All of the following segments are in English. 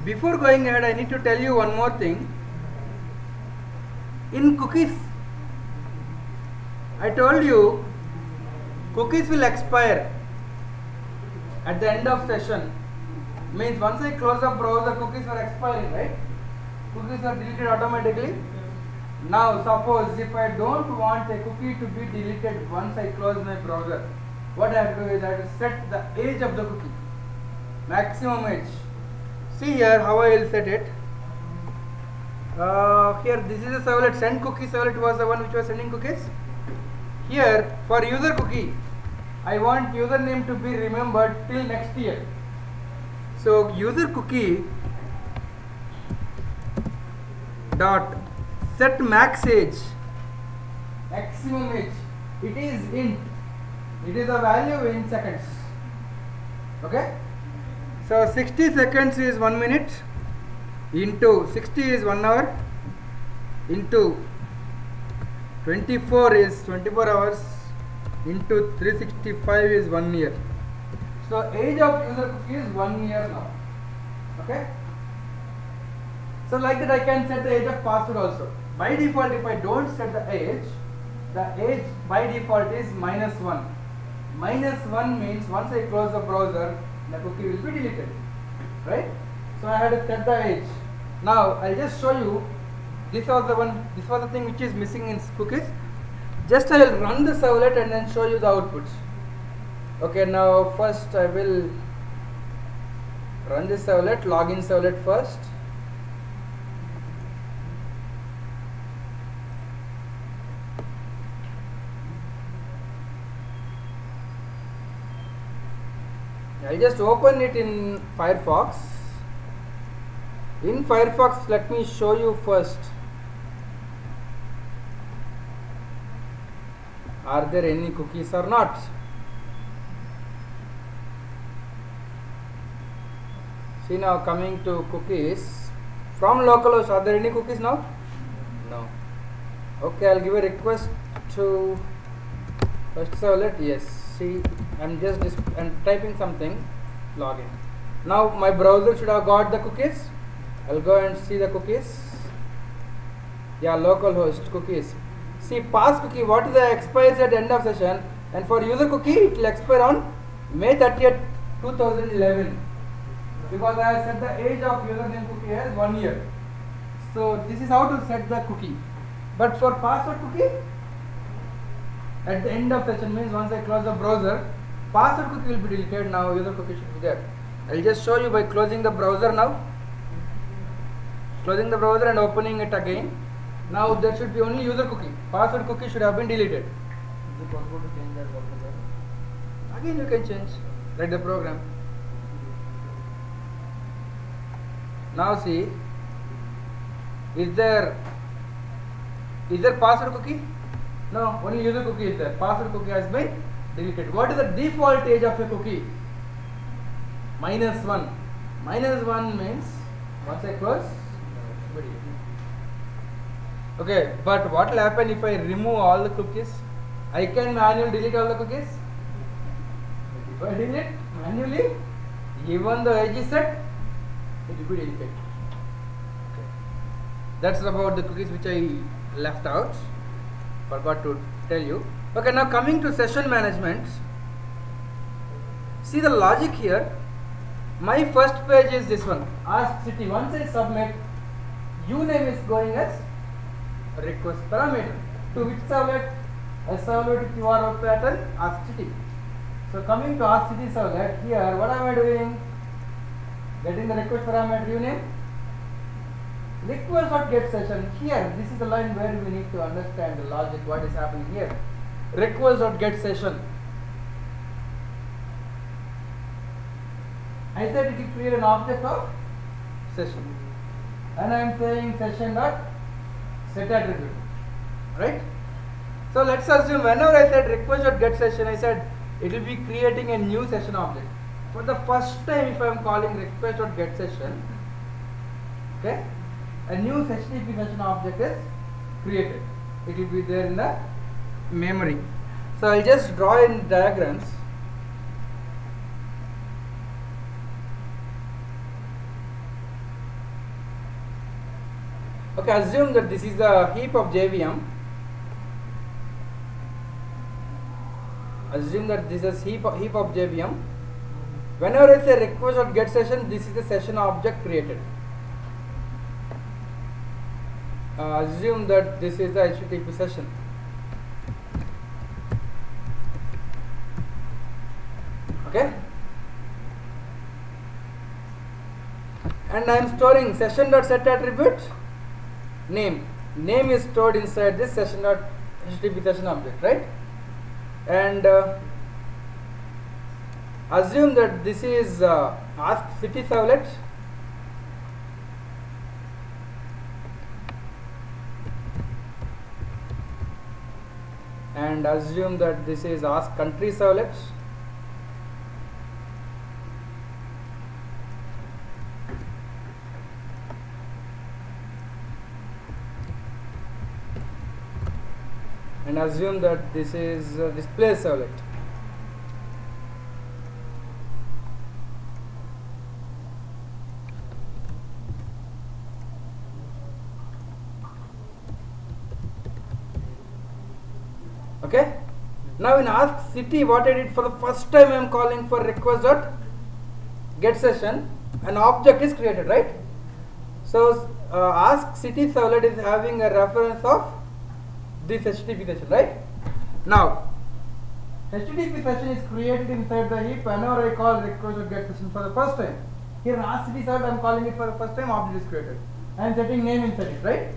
Before going ahead, I need to tell you one more thing. In cookies, I told you cookies will expire at the end of session. Means once I close the browser, cookies are expiring, right? Cookies are deleted automatically. Now suppose if I don't want a cookie to be deleted once I close my browser, what I have to do is I have to set the age of the cookie, maximum age. See here how I will set it. Here this is a servlet, send cookie servlet was the one which was sending cookies. Here for user cookie, I want username to be remembered till next year. So user cookie dot set max age, maximum age. It is int. It is a value in seconds. Okay. So 60 seconds is 1 minute, into 60 is 1 hour, into 24 is 24 hours, into 365 is 1 year. So age of user cookie is 1 year now. Okay. So like that I can set the age of password also. By default, if I don't set the age by default is -1. -1 means once I close the browser, the cookie will be deleted, right? So I had to set the age. Now I'll just show you. This was the thing which is missing in cookies. Just I will run the servlet and then show you the outputs. Okay, now first I will run this servlet, login servlet first. I'll just open it in Firefox. In Firefox, let me show you first. Are there any cookies or not? See now, coming to cookies. From localhost, are there any cookies now? No. Okay, I'll give a request to first servlet. Yes. See, I'm typing something, login. Now my browser should have got the cookies. I'll go and see the cookies. Yeah, localhost cookies. See, pass cookie, what is the expires at the end of session, and for user cookie it will expire on May 30th, 2011, because I have set the age of username cookie as 1 year. So this is how to set the cookie. But for password cookie, at the end of session means once I close the browser, password cookie will be deleted. Now user cookie should be there. I'll just show you by closing the browser now. Closing the browser and opening it again. Now there should be only user cookie. Password cookie should have been deleted. Is it possible to change that altogether? Again you can change. Write the program. Now see, is there password cookie? No, only user cookie is there. Password cookie has been deleted. What is the default age of a cookie? -1. -1 means once I close. Okay, but what will happen if I remove all the cookies? I can manually delete all the cookies. If I delete manually, even the age is set, it will be deleted. Okay. That's about the cookies which I left out. Forgot to tell you. Okay, now coming to session management. See the logic here. My first page is this one. Ask city. Once I submit, uname is going as a request parameter. To which servlet? A servlet with URL pattern ask city. So coming to ask city servlet, here what am I doing? Getting the request parameter uname. Request.getSession. Here, this is the line where we need to understand the logic, what is happening here. Request.getSession. I said it will create an object of session, and I am saying session.setAttribute, right? So let's assume whenever I said request.getSession, I said it will be creating a new session object. For the first time, if I am calling request.getSession, okay, a new HTTP session object is created. It will be there in the memory. So I'll just draw in diagrams. Okay, assume that this is the heap of JVM. Assume that this is heap of JVM. Whenever I say request or get session, this is the session object created. Assume that this is the HTTP session. Okay, and I am storing session.set attribute name. Name is stored inside this session.http session object, right? And assume that this is ask city servlet. And assume that this is ask country servlet. And assume that this is display servlet. Okay. Now in ask city, what I did for the first time, I am calling for request dot get session. An object is created, right? So ask city servlet is having a reference of this HTTP session, right? Now HTTP session is created inside the heap whenever I call request or get session for the first time. Here in ask city servlet, I am calling it for the first time, object is created. I am setting name inside it, right?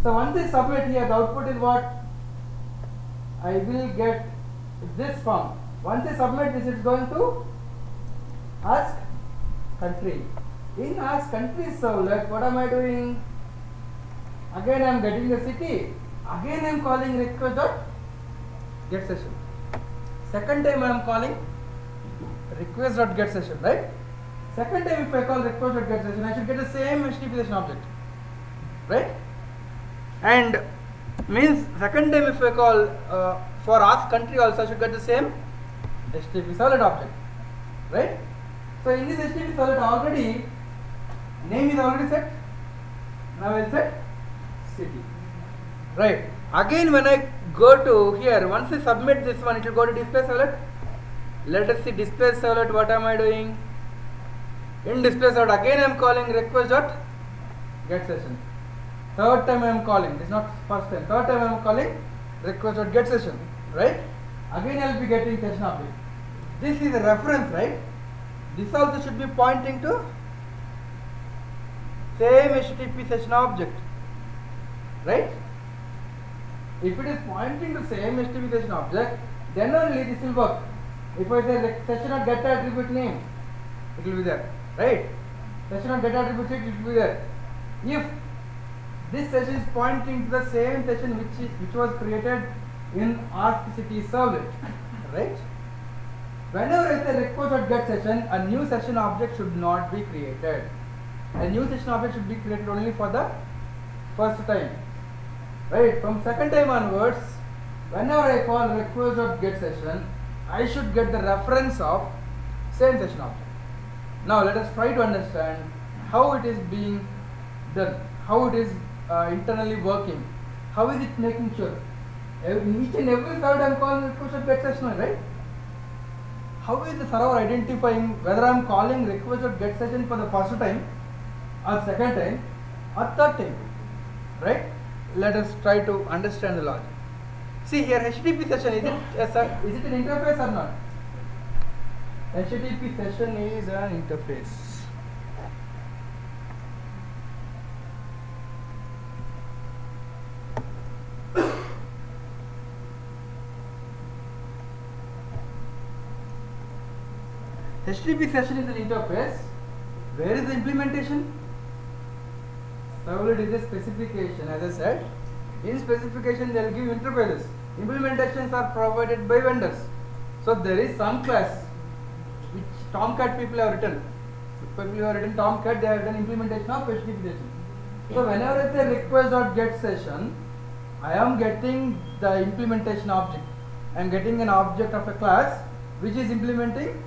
So once I submit here, the output is what? I will get this form. Once I submit this, it's going to ask country. In ask country servlet, what am I doing? Again I am getting the city. Again I am calling request dot get session. Second time I am calling request dot get session, right? Second time if I call request dot get session, I should get the same HTTP session object, right? And means second time if I call for ask country also, I should get the same HTTP servlet object, right? So in this HTTP servlet already name is already set. Now I will set city. Right. Again when I go to here, once I submit this one, it will go to display servlet. Let us see display servlet, what am I doing? In display servlet again I am calling request dot get session. Third time I am calling, this is not first time, third time I am calling request dot get session, right? Again I will be getting session object. This is a reference, right? This also should be pointing to same HTTP session object, right? If it is pointing to same HTTP session object, then only this will work. If I say session dot get attribute name, it will be there, right? Session dot get attribute it will be there. If this session is pointing to the same session which was created in ask city servlet, right? Whenever I say request dot get session, a new session object should not be created. A new session object should be created only for the first time. Right, from second time onwards, whenever I call request dot get session, I should get the reference of same session object. Now let us try to understand how it is being done, how it is internally working, how is it making sure. In each and every server I am calling request dot get session, right? How is the server identifying whether I am calling request dot get session for the first time or second time or third time, right? Let us try to understand the logic. See here, HTTP session, is it an interface or not? HTTP session is an interface. HTTP session is an interface. Where is the implementation? Servlet is a specification, as I said. In specification, they will give interfaces. Implementations are provided by vendors. So there is some class which Tomcat people have written. People who have written Tomcat, they have done implementation of HTTP session. So whenever I say request.get session, I am getting the implementation object. I am getting an object of a class which is implementing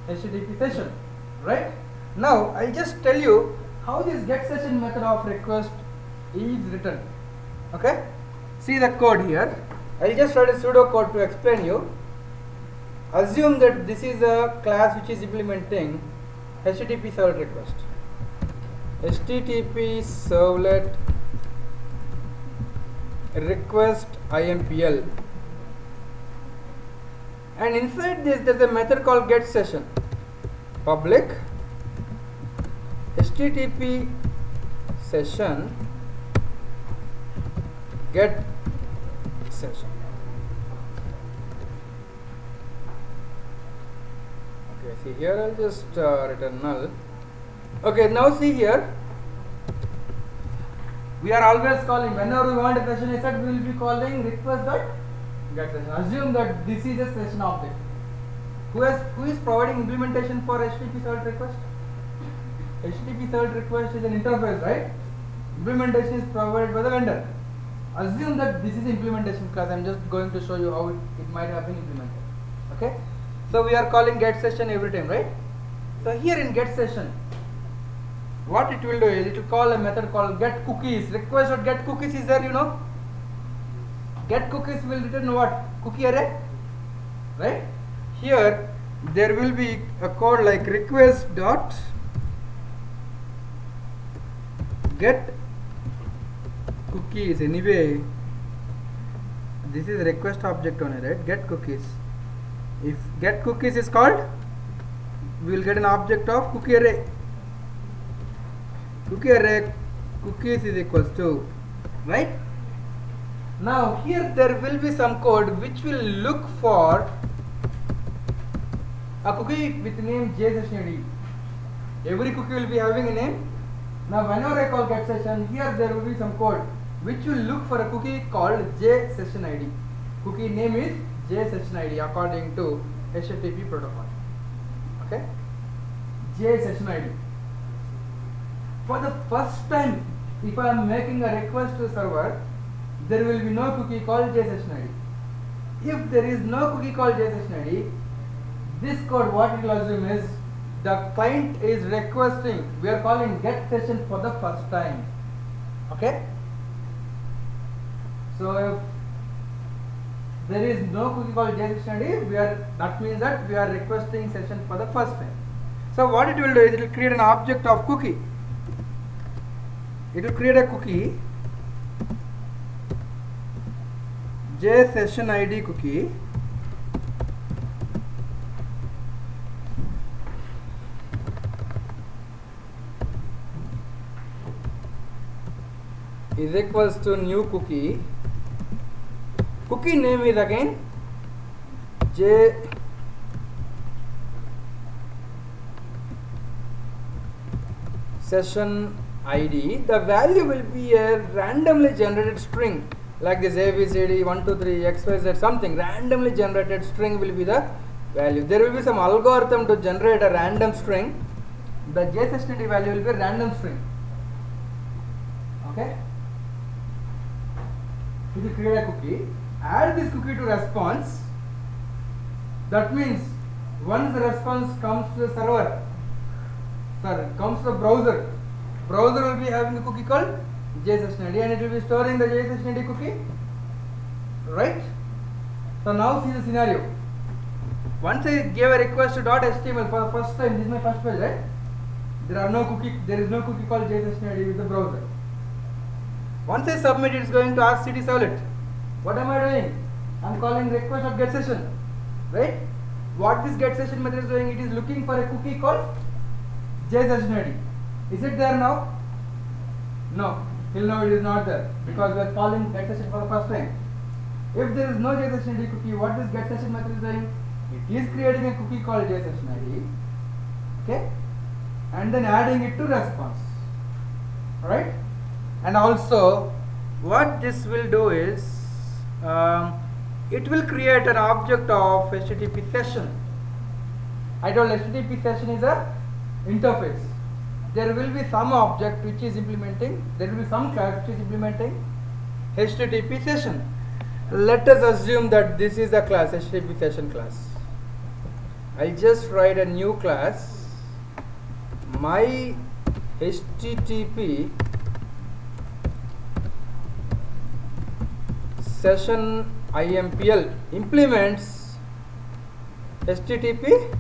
HTTP session, right? Now I'll just tell you how this get session method of request is written. Okay, see the code here. I'll just write a pseudo code to explain you. Assume that this is a class which is implementing HTTP servlet request. HTTP servlet request IMPL, and inside this there's a method called get session. Public HTTP session get session. Okay, see here I'll just return null. Okay, now see here, we are always calling, whenever we want a session asset, we will be calling request.get session. Assume that this is a session object. Who is providing implementation for HTTP servlet request? HTTP servlet request is an interface, right? Implementation is provided by the vendor. Assume that this is implementation class. I am just going to show you how it might have been implemented. Okay, so we are calling get session every time, right? So here in get session, what it will do is it will call a method called get cookies. Request or get cookies is there, you know. Get cookies will return what? Cookie array, right? Here there will be a code like request dot get cookies. Anyway, this is request object only, right? Get cookies. If get cookies is called, we will get an object of cookie array. Cookie array cookies is equals to, right? Now here there will be some code which will look for a cookie with name JSessionID. Every cookie will be having a name. Now whenever I call get session, here there will be some code which will look for a cookie called JSessionID. Cookie name is JSessionID according to HTTP protocol. Okay, JSessionID. For the first time, if I am making a request to the server, there will be no cookie called JSessionID. If there is no cookie called JSessionID, this code, what it will assume is the client is requesting, we are calling get session for the first time. Okay, so if there is no cookie called JSessionID, that means that we are requesting session for the first time. So what it will do is it will create an object of cookie. It will create a cookie, JSessionID cookie, is equals to new cookie. Cookie name is again JSessionID. The value will be a randomly generated string like this ABCD 1 2 3 XYZ, something randomly generated string will be the value. There will be some algorithm to generate a random string. The JSessionID value will be a random string. Okay, if you create a cookie, add this cookie to response. That means once the response comes to the server, comes to the browser will be having a cookie called JSessionID and it will be storing the JSessionID cookie, right? So now see the scenario. Once I gave a request to .html for the first time, this is my first page, right? There is no cookie called JSessionID with the browser. Once I submit, it is going to ask CD servlet. What am I doing? I am calling request of get session, right? What this get session method is doing, it is looking for a cookie called JSessionID. Is it there now? No, till now it is not there because we are calling get session for the first time. If there is no JSessionID cookie, what this get session method is doing? It is creating a cookie called JSessionID, okay, and then adding it to response, right? And also what this will do is it will create an object of HTTP session. I told HTTP session is a interface. There will be some object which is implementing, there will be some class which is implementing HTTP session. Let us assume that this is a class, HTTP session class. I'll just write a new class, my HTTP session IMPL implements HTTP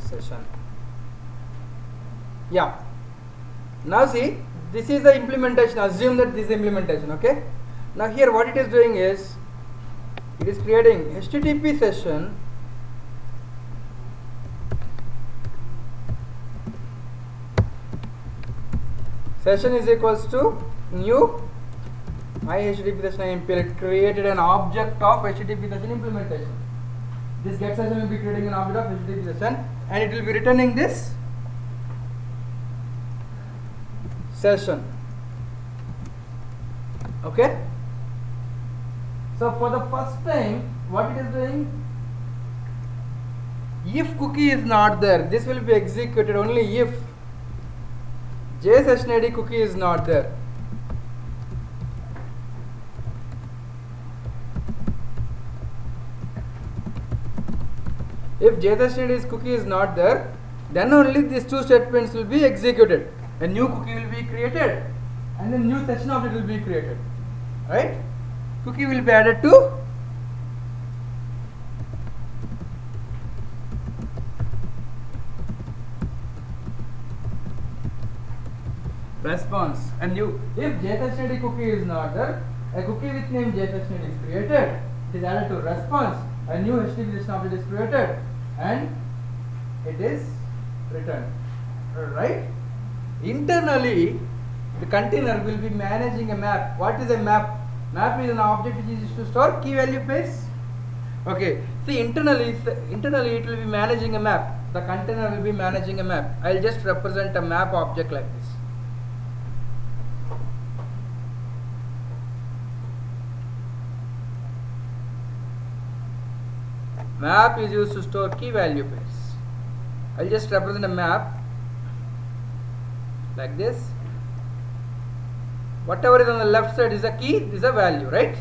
session. Yeah. Now see, this is the implementation. Assume that this is implementation. Okay. Now here what it is doing is, it is creating HTTP session is equals to new HTTP session IMPL. It created an object of HTTP session implementation. This get session will be creating an object of HTTP session, and it will be returning this session. Okay. So for the first time, what it is doing, if cookie is not there, this will be executed only if JSessionID cookie is not there. If JSessionID cookie is not there, then only these two statements will be executed. A new cookie will be created and a new session object will be created. Right? Cookie will be added to response. And if JSessionID cookie is not there, a cookie with name JSessionID is created. It is added to response. A new HTTP session object is created and it is returned. Right? Internally, the container will be managing a map. What is a map? Map is an object which is used to store key value pairs. Okay. See, internally it will be managing a map. The container will be managing a map. I'll just represent a map object like this. Map is used to store key value pairs. I'll just represent a map like this. Whatever is on the left side is a key, this is a value, right?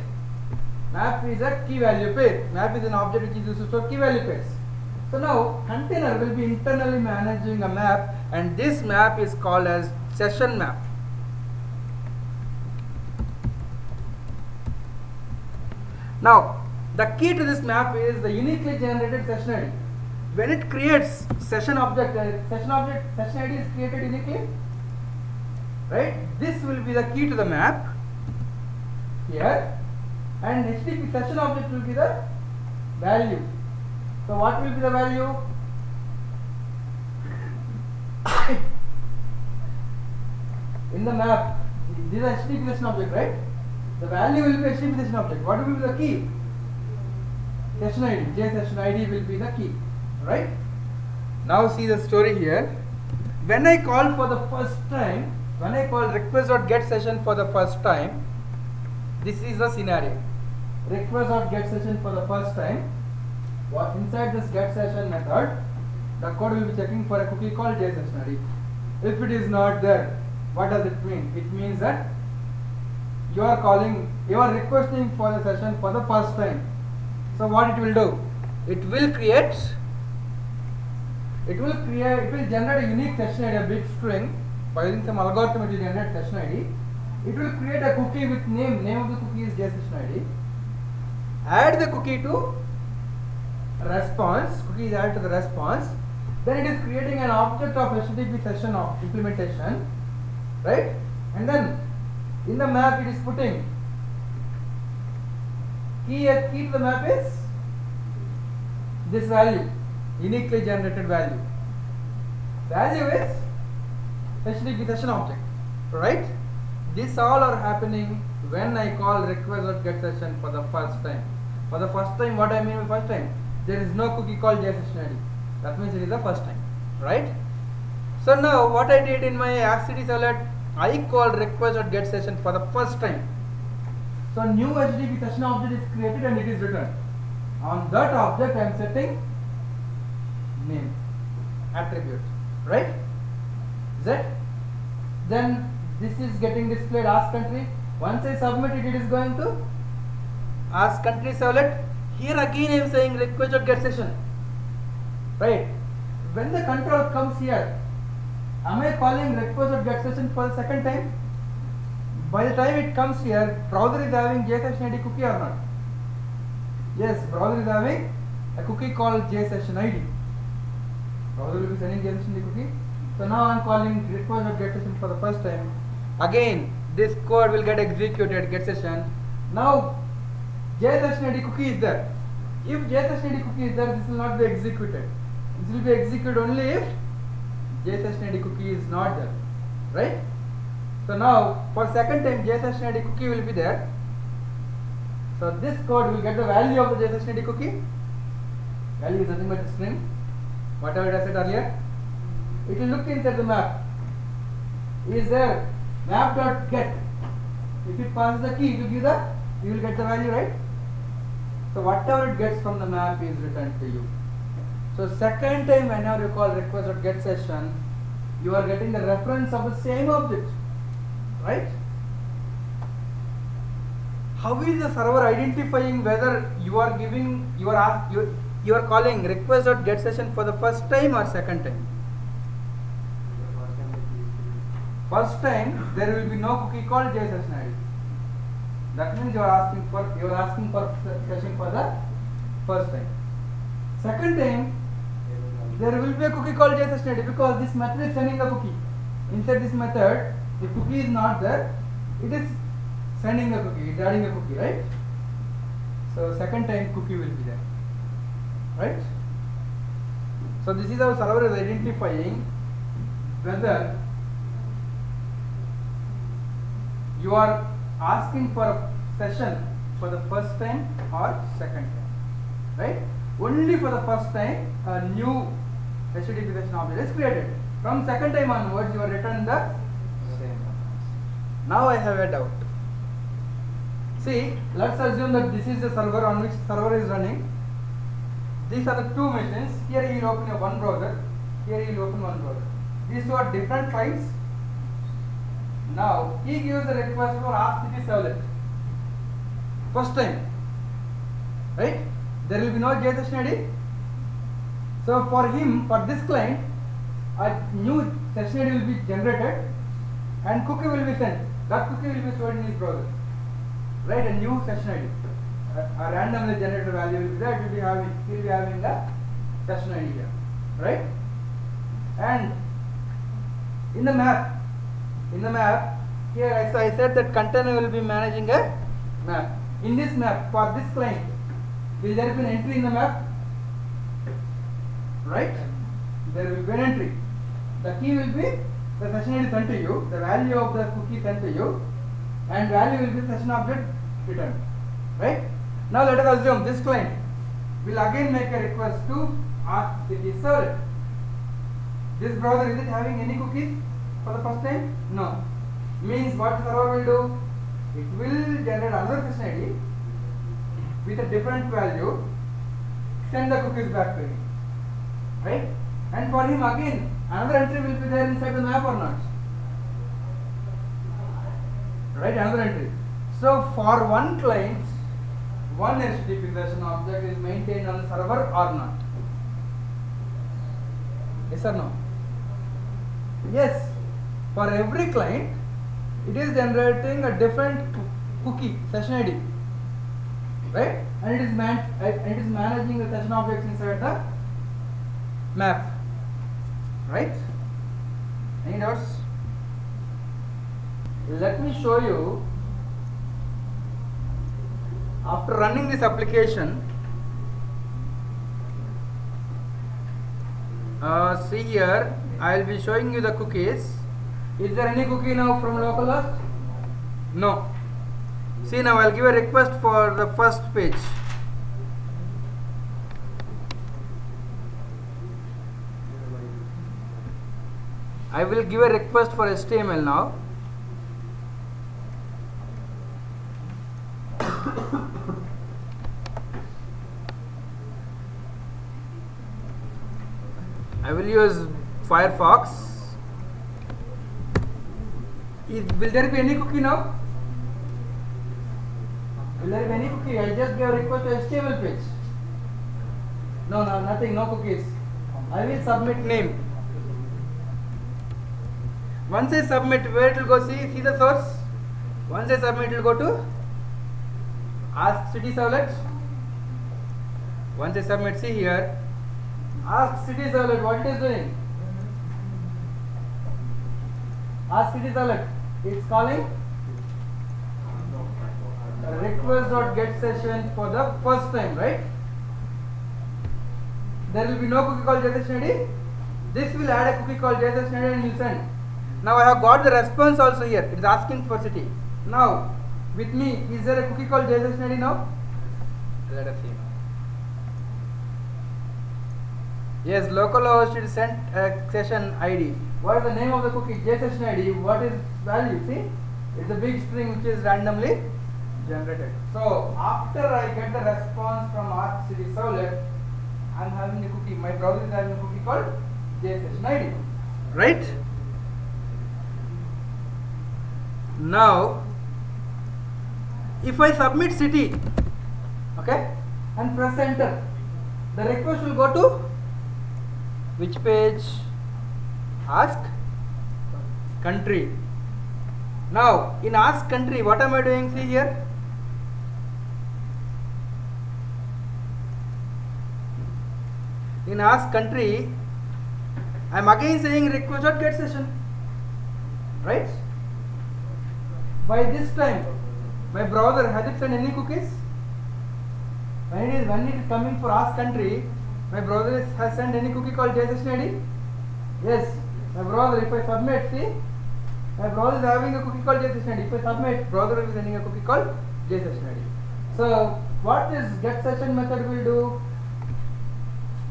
Map is a key value pair. Map is an object which is used to store key value pairs. So now container will be internally managing a map, and this map is called as session map. Now the key to this map is the uniquely generated session ID. When it creates session object, session ID is created uniquely. Right? This will be the key to the map here, and HTTP session object will be the value. So what will be the value? In the map, this is HTTP session object, right? The value will be HTTP session object. What will be the key? Session ID. JSessionID will be the key. Right? Now see the story here. When I call for the first time, when I call request.getSession for the first time, this is the scenario. Request.getSession for the first time. What inside this getSession method, the code will be checking for a cookie called JSessionID. If it is not there, what does it mean? It means that you are requesting for the session for the first time. So what it will do? It will generate a unique session ID, a big string. By using some algorithm, it will generate session ID. It will create a cookie with name of the cookie is JSessionID. Add the cookie to response. Cookie is added to the response. Then it is creating an object of HTTP session of implementation, right? And then in the map it is putting key to the map is this value, uniquely generated value. Value is HTTP session object, right? This all are happening when I call request.getSession for the first time. For the first time, what I mean by first time? There is no cookie called JSessionID. That means it is the first time, right? So now what I did in my AppCD servlet, I called request.getSession for the first time. So new HTTP session object is created and it is returned. On that object I am setting name attribute, right? Then this is getting displayed ask country. Once I submit it, it is going to ask country servlet. Here again I am saying request.getSession, right? When the control comes here, am I calling request.getSession for the second time? by the time it comes here, browser is having JSession ID cookie or not? Yes, browser is having a cookie called JSession ID. Browser will be sending JSession ID cookie. So now I am calling request.getSession for the first time. Again, this code will get executed, getSession. Now JSession ID cookie is there. If JSession ID cookie is there, this will not be executed. This will be executed only if JSession ID cookie is not there, right? So now for second time JSession ID cookie will be there. So this code will get the value of the JSession ID cookie. Value is nothing but a string, whatever it I said earlier. It will look inside the map. Is there map.get? If it passes the key, you will get the value, right? So whatever it gets from the map is returned to you. So second time whenever you call request.getSession, you are getting the reference of the same object, right? How is the server identifying whether you are calling request.getSession for the first time or second time? First time there will be no cookie called JSession ID. That means you are asking for session for the first time. Second time there will be a cookie called JSession ID because this method is sending a cookie. Inside this method, the cookie is not there. It is sending a cookie. It is adding a cookie, right? So second time cookie will be there, right? So this is how server is identifying whether you are asking for a session for the first time or second time, right? Only for the first time a new HTTP session object is created. From second time onwards you are returned the same. Now I have a doubt. See, let's assume that this is the server on which server is running. These are the two machines. Here you will open one browser. Here you will open one browser. These two are different clients. Now he gives a request for ask servlet. First time, right? There will be no JSession ID. So for him, for this client, a new session ID will be generated and cookie will be sent. That cookie will be stored in his browser, right? A new session ID, a randomly generated value will be there. He will be having the session ID here, right? And in the map here I said that container will be managing a map. In this map, for this client, will there be an entry in the map? Right? There will be an entry. The key will be the session ID sent to you, the value of the cookie sent to you, and value will be session object returned. Right? Now let us assume this client will again make a request to ask the servlet. This browser, is it having any cookies for the first time? No. Means what the server will do? It will generate another session ID with a different value, send the cookies back to him, right? And for him again another entry will be there inside the map or not, right? Another entry. So for one client, one HTTP session object is maintained on the server or not? Yes or no? Yes. For every client it is generating a different cookie session ID, right? And it is managing the session objects inside the map, right? Any doubts? Let me show you. After running this application, see here, I will be showing you the cookies. Is there any cookie now from localhost? No. See, now I will give a request for the first page. I will give a request for HTML now. I will use Firefox. Will there be any cookie now? Will there be any cookie? I just gave a request to HTML page. No, nothing, no cookies. I will submit name. Once I submit, where it will go? See the source. Once I submit, it will go to ask city servlet. Once I submit, see here, ask city servlet, what it is doing? Ask city servlet, it's calling request.get session for the first time, right? There will be no cookie called JSON-ID. This will add a cookie called JSON-ID and will send. Now I have got the response also here. It is asking for city. Now with me, is there a cookie called JSON-ID now? Let us see now. Yes, localhost it sent a session ID. What is the name of the cookie? JSON-ID. What is value? See, it's a big string which is randomly generated. So after I get the response from Ask City Servlet, I am having a cookie. My browser is having a cookie called JSON-ID. Right? Now, if I submit city, okay, and press enter, the request will go to which page? Ask country. Now, in ask country, what am I doing? See here. In ask country, I am again saying request.get session, right? By this time, my browser has it sent any cookies? When it is coming for ask country, my browser has sent any cookie called JSON-ID? Yes, my browser, if I submit, see, my browser is having a cookie called JSON-ID. If I submit, browser will be sending a cookie called JSON-ID. So what this get session method will do?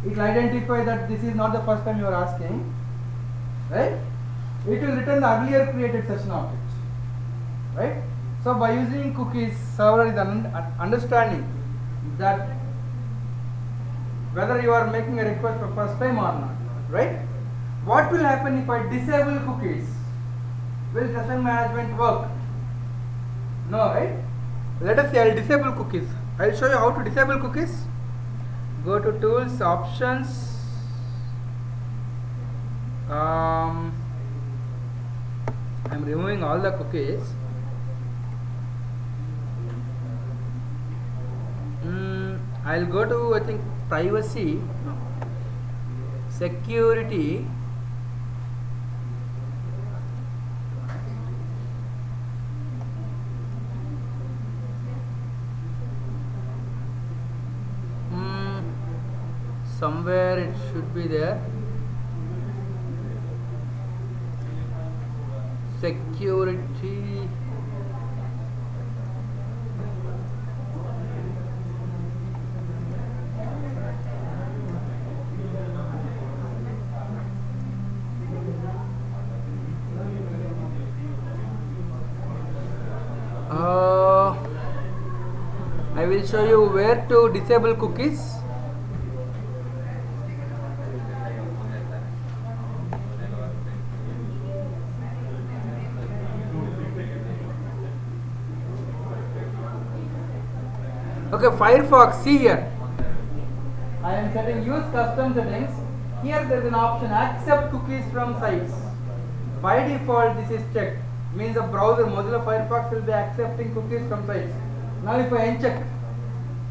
It will identify that this is not the first time you are asking, right? It will return the earlier created session object, right? So by using cookies, server is understanding that whether you are making a request for first time or not, right? What will happen if I disable cookies? Will session management work? No, right? Let us say I will disable cookies. I will show you how to disable cookies. Go to tools, options, I am removing all the cookies. I will go to, I think, privacy, security, somewhere it should be there. Security. I will show you where to disable cookies. Okay, Firefox, see here. I am setting use custom settings. Here there is an option accept cookies from sites. By default this is checked. Means the browser Mozilla Firefox will be accepting cookies from sites. Now if I uncheck,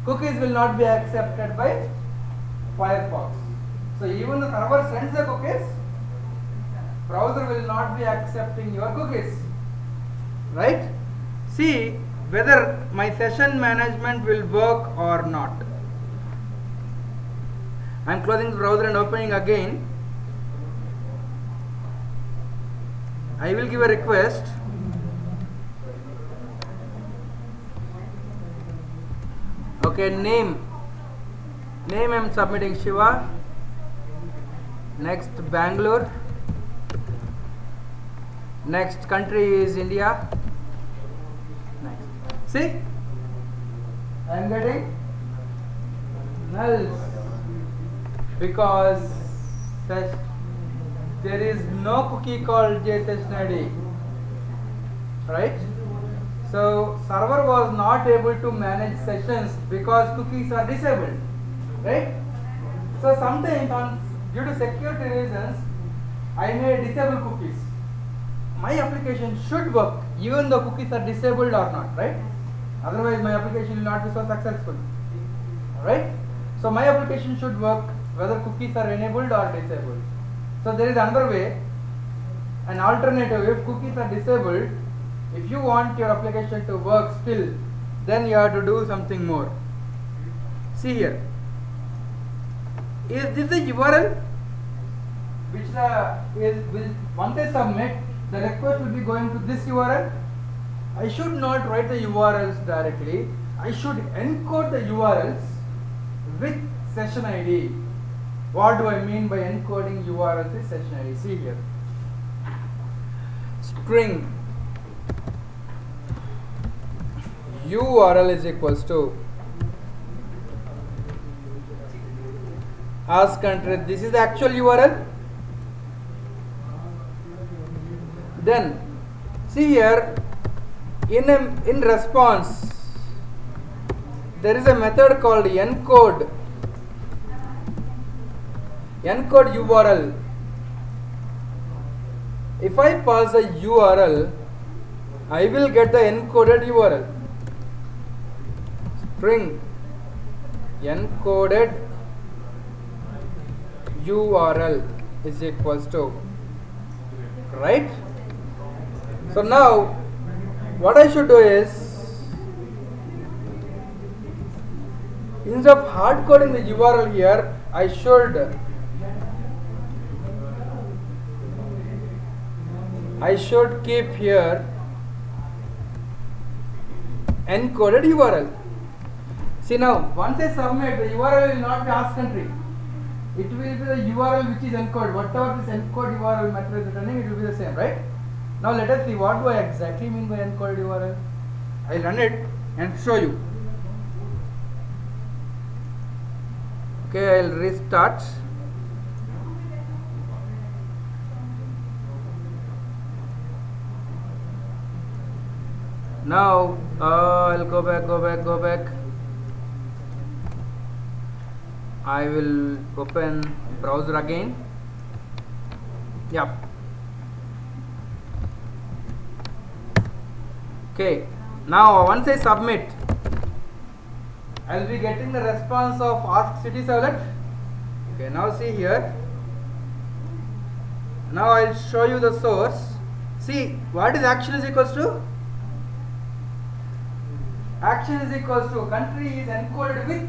cookies will not be accepted by Firefox. So even the server sends the cookies, browser will not be accepting your cookies. Right? See whether my session management will work or not. I am closing the browser and opening again. I will give a request. Okay, name I am submitting Shiva. Next Bangalore. Next country is India. Next. See, I am getting nulls because there is no cookie called JSON-ID, right? So server was not able to manage sessions because cookies are disabled, right? So sometimes due to security reasons, I may disable cookies. my application should work even though cookies are disabled or not, right? Otherwise my application will not be so successful. Alright? So my application should work whether cookies are enabled or disabled. So there is another way, an alternative. If cookies are disabled, if you want your application to work still, then you have to do something more. See here. Is this the URL which once I submit, the request will be going to this URL? I should not write the URLs directly. I should encode the URLs with session ID. What do I mean by encoding URLs with session ID? See here. String URL is equals to ask country. This is the actual URL. Then see here, in response there is a method called encode URL. If I pass a URL, I will get the encoded URL. String encoded URL is equals to, right? So now what I should do is, instead of hard coding the URL here, I should keep here encoded URL. See now, once I submit, the URL will not be ask country. It will be the URL which is encoded. Whatever this encode URL method is returning, it will be the same, right? Now let us see what do I exactly mean by encoded URL. I will run it and show you. Okay, I will restart. Now I'll go back. I will open browser again. Yep. Okay. Now once I submit, I will be getting the response of ask city servlet. Okay. Now see here. Now I will show you the source. See what is action is equals to. Action is equals to country is encoded with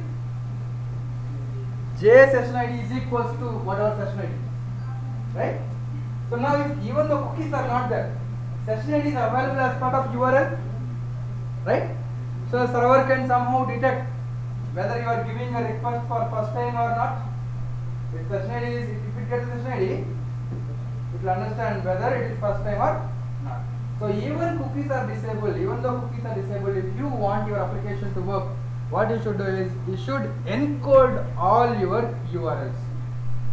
J session ID is equals to whatever session ID, right? So now if even the cookies are not there, session ID is available as part of URL, right? So the server can somehow detect whether you are giving a request for first time or not. If session ID is, if it gets session ID, it will understand whether it is first time or not. So even cookies are disabled, even though cookies are disabled, if you want your application to work, what you should do is you should encode all your URLs.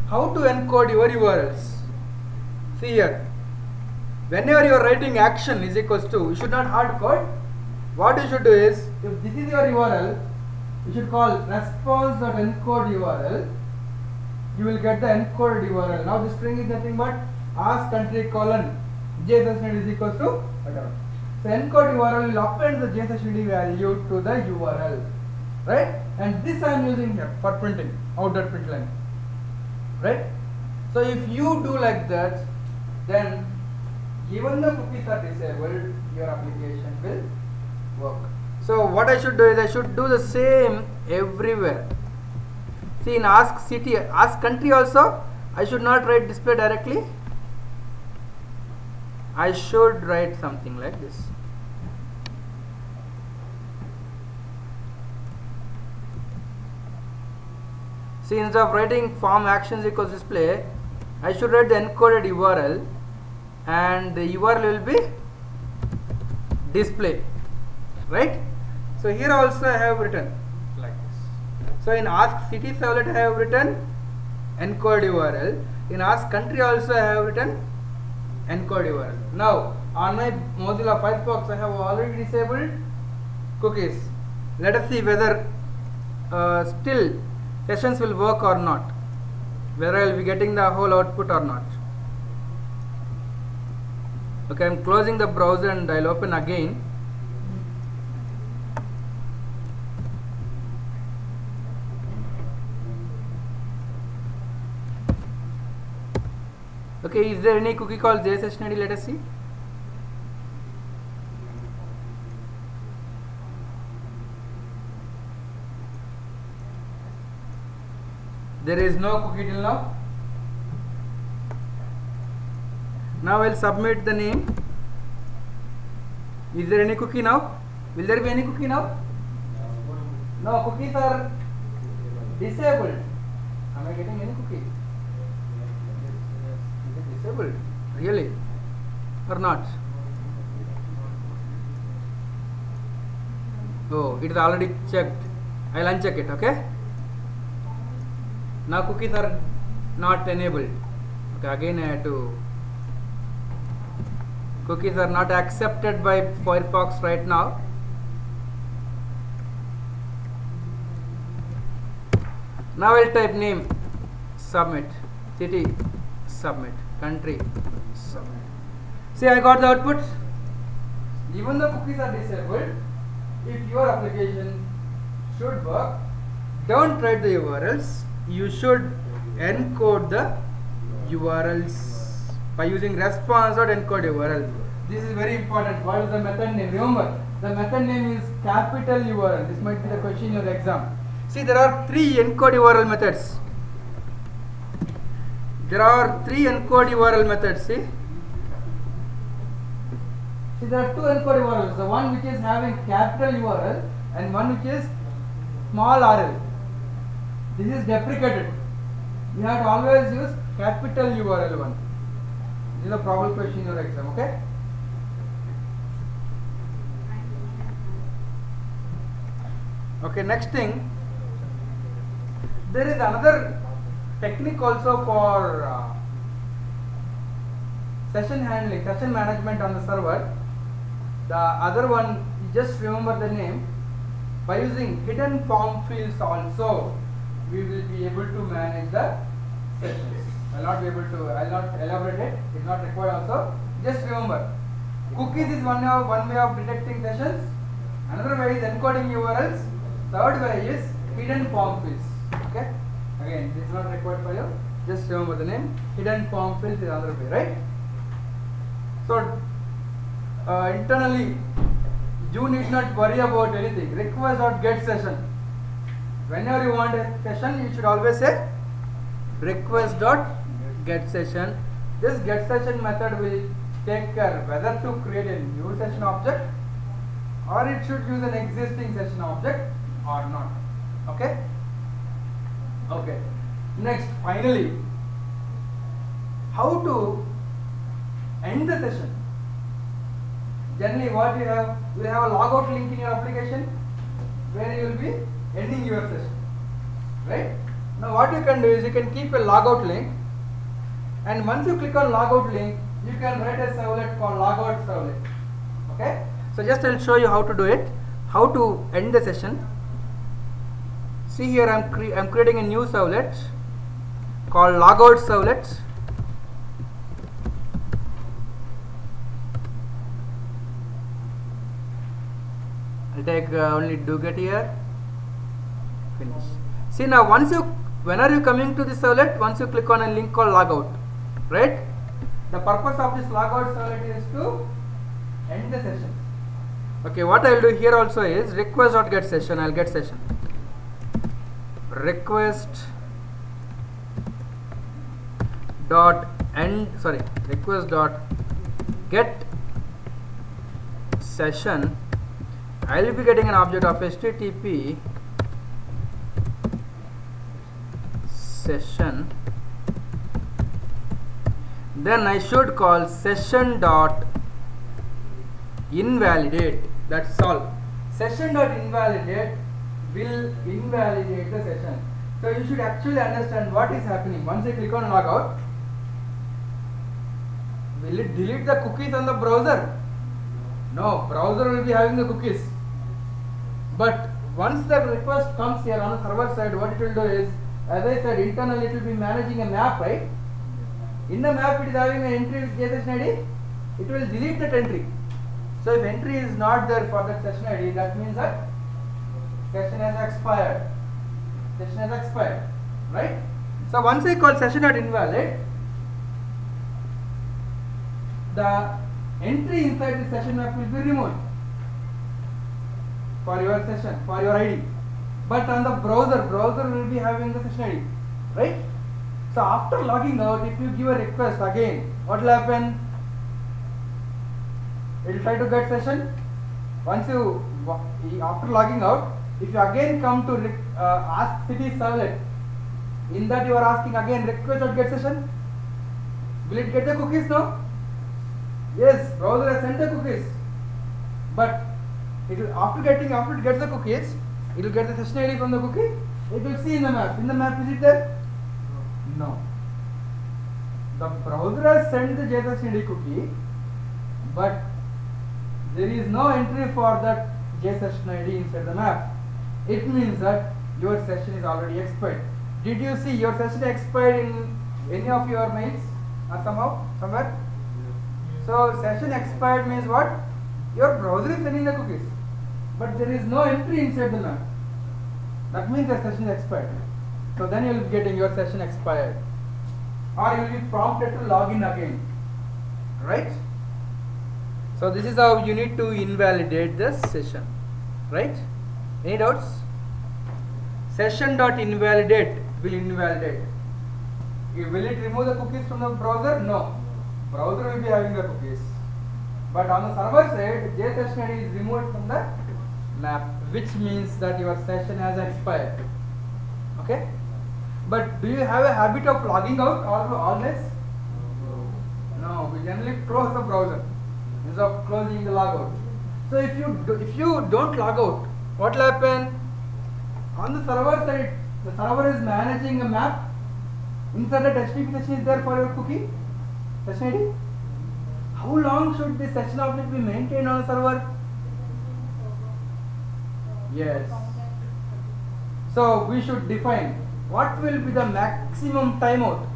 How to encode your URLs? See here, whenever you are writing action is equals to, you should not hard code. What you should do is, if this is your URL, you should call response.encode URL. You will get the encoded URL. Now the string is nothing but ask country colon JSON is equals to whatever. So encode URL will append the JSON value to the URL, right? And this I am using here for printing out.println, right? So if you do like that, then even the cookies are disabled, your application will work. So what I should do is I should do the same everywhere. See in ask city, ask country also, I should not write display directly. I should write something like this. See, instead of writing form actions equals display, I should write the encoded URL, and the URL will be display, right? So here also I have written like this. So in ask city servlet I have written encode URL. In ask country also I have written encode URL. Now on my Mozilla Firefox I have already disabled cookies. Let us see whether still sessions will work or not, whether I will be getting the whole output or not. Okay, I'm closing the browser and I'll open again. Okay, is there any cookie called JSessionID? Let us see. There is no cookie till now. Now I'll submit the name. Is there any cookie now? Will there be any cookie now? No, cookies are disabled. Am I getting any cookie? Is it disabled? Really? Or not? Oh, it is already checked. I'll uncheck it, okay? Now cookies are not enabled. Okay, again I have to. Cookies are not accepted by Firefox right now. Now I'll type name, submit, city, submit, country, submit. See, I got the output. Even though cookies are disabled, if your application should work, don't write the URLs. You should encode the URLs by using response.encode URL. This is very important. What is the method name? Remember, the method name is capital URL. This might be the question in your exam. See, there are 3 encode URL methods. There are 3 encode URL methods. See, there are 2 encode URLs. The one which is having capital URL and one which is small RL. This is deprecated. You have to always use capital URL one. This is a probable question in your exam, okay? Okay, next thing, there is another technique also for session handling, session management on the server. The other one, just remember the name. By using hidden form fields also, we will be able to manage the sessions. I will not elaborate it. It's not required also. Just remember, cookies is one way of detecting sessions. Another way is encoding URLs. Third way is hidden form fields. Okay. Again, this is not required for you. Just remember the name. Hidden form fields is another way, right? So internally, you need not worry about anything. Request or get session. Whenever you want a session, you should always say request.get session. This get session method will take care whether to create a new session object or it should use an existing session object or not. Okay? Okay. Next, finally, how to end the session. Generally, what you have a logout link in your application where you will be ending your session, right? Now what you can do is you can keep a logout link, and once you click on logout link, you can write a servlet called logout servlet. Okay, so just I'll show you how to do it, how to end the session. See here, I'm creating a new servlet called logout servlet. I'll take only doget here. Finish. See, now whenever you coming to this servlet, once you click on a link called logout, right? The purpose of this logout servlet is to end the session. Okay, what I will do here also is request.get session. I'll get session. Request dot get session. I will be getting an object of HTTP session. Then I should call session dot invalidate. That's all. Session dot invalidate will invalidate the session. So you should actually understand what is happening. Once I click on logout, will it delete the cookies on the browser? No, browser will be having the cookies. But once the request comes here on the server side, what it will do is, as I said, internally it will be managing a map, right? In the map, it is having an entry with JSessionID. it will delete that entry. So if entry is not there for that session ID, that means that session has expired. Session has expired, right? So once I call session.invalid, the entry inside the session map will be removed for your session, for your ID. But on the browser will be having the session ID, right? So after logging out, if you give a request again, what will happen? It will try to get session. Once you, after logging out, if you again come to ask city servlet, in that you are asking again request.get session, will it get the cookies now? Yes, browser has sent the cookies, but it will, after it gets the cookies, it will get the session ID from the cookie. It will see in the map. In the map, is it there? No. The browser has sent the JSSID cookie, but there is no entry for that JSSID ID inside the map. It means that your session is already expired. Did you see your session expired in any of your mails or somewhere? So session expired means what? Your browser is sending the cookies, but there is no entry inside the map. That means the session is expired. So then you will be getting your session expired, or you will be prompted to log in again, right? So this is how you need to invalidate the session, right? Any doubts? Session.invalidate will invalidate. Will it remove the cookies from the browser? No. Browser will be having the cookies. But on the server side, JSession ID is removed from the map, which means that your session has expired. Okay? But do you have a habit of logging out always? No, we generally close the browser instead of closing the logout. So if you don't log out, what will happen? On the server side, the server is managing a map. Inside the HTTP session is there for your cookie, session ID. How long should this session object be maintained on the server? Yes. So we should define what will be the maximum timeout.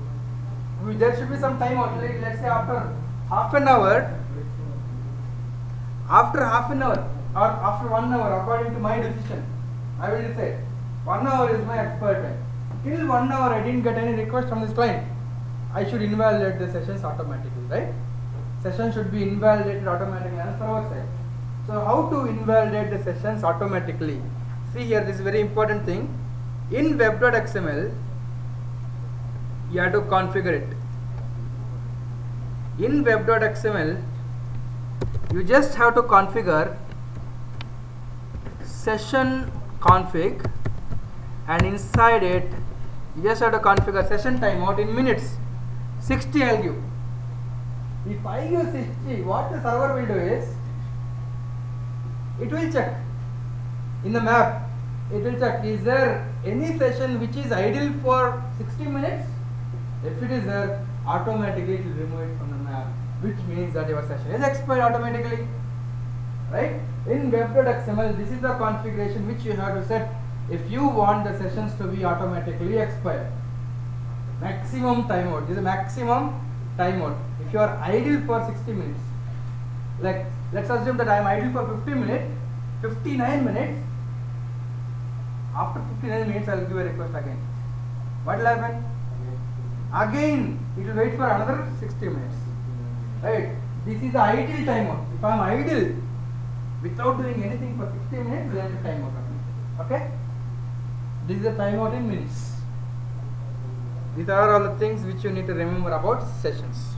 There should be some timeout. Let's say after half an hour, or after 1 hour, according to my decision, I will say 1 hour is my expert time. Till 1 hour I didn't get any request from this client, I should invalidate the sessions automatically, right? Session should be invalidated automatically on the server side. So how to invalidate the sessions automatically? See here, this is very important thing. In web.xml, you have to configure it. In web.xml, you just have to configure session config, and inside it you just have to configure session timeout in minutes. 60 I'll give. If I use 60, what the server will do is, it will check in the map. It will check, is there any session which is idle for 60 minutes? If it is there, automatically it will remove it from the map, which means that your session is expired automatically, right? In web.xml, this is the configuration which you have to set if you want the sessions to be automatically expired. Maximum timeout. This is a maximum timeout. If you are idle for 60 minutes, like let's assume that I am idle for 50 minutes, 59 minutes. After 59 minutes, I will give a request again. What will happen? Again, it will wait for another 60 minutes. Right? This is the idle timeout. If I am idle without doing anything for 60 minutes, then the timeout happens. Okay? This is the timeout in minutes. These are all the things which you need to remember about sessions.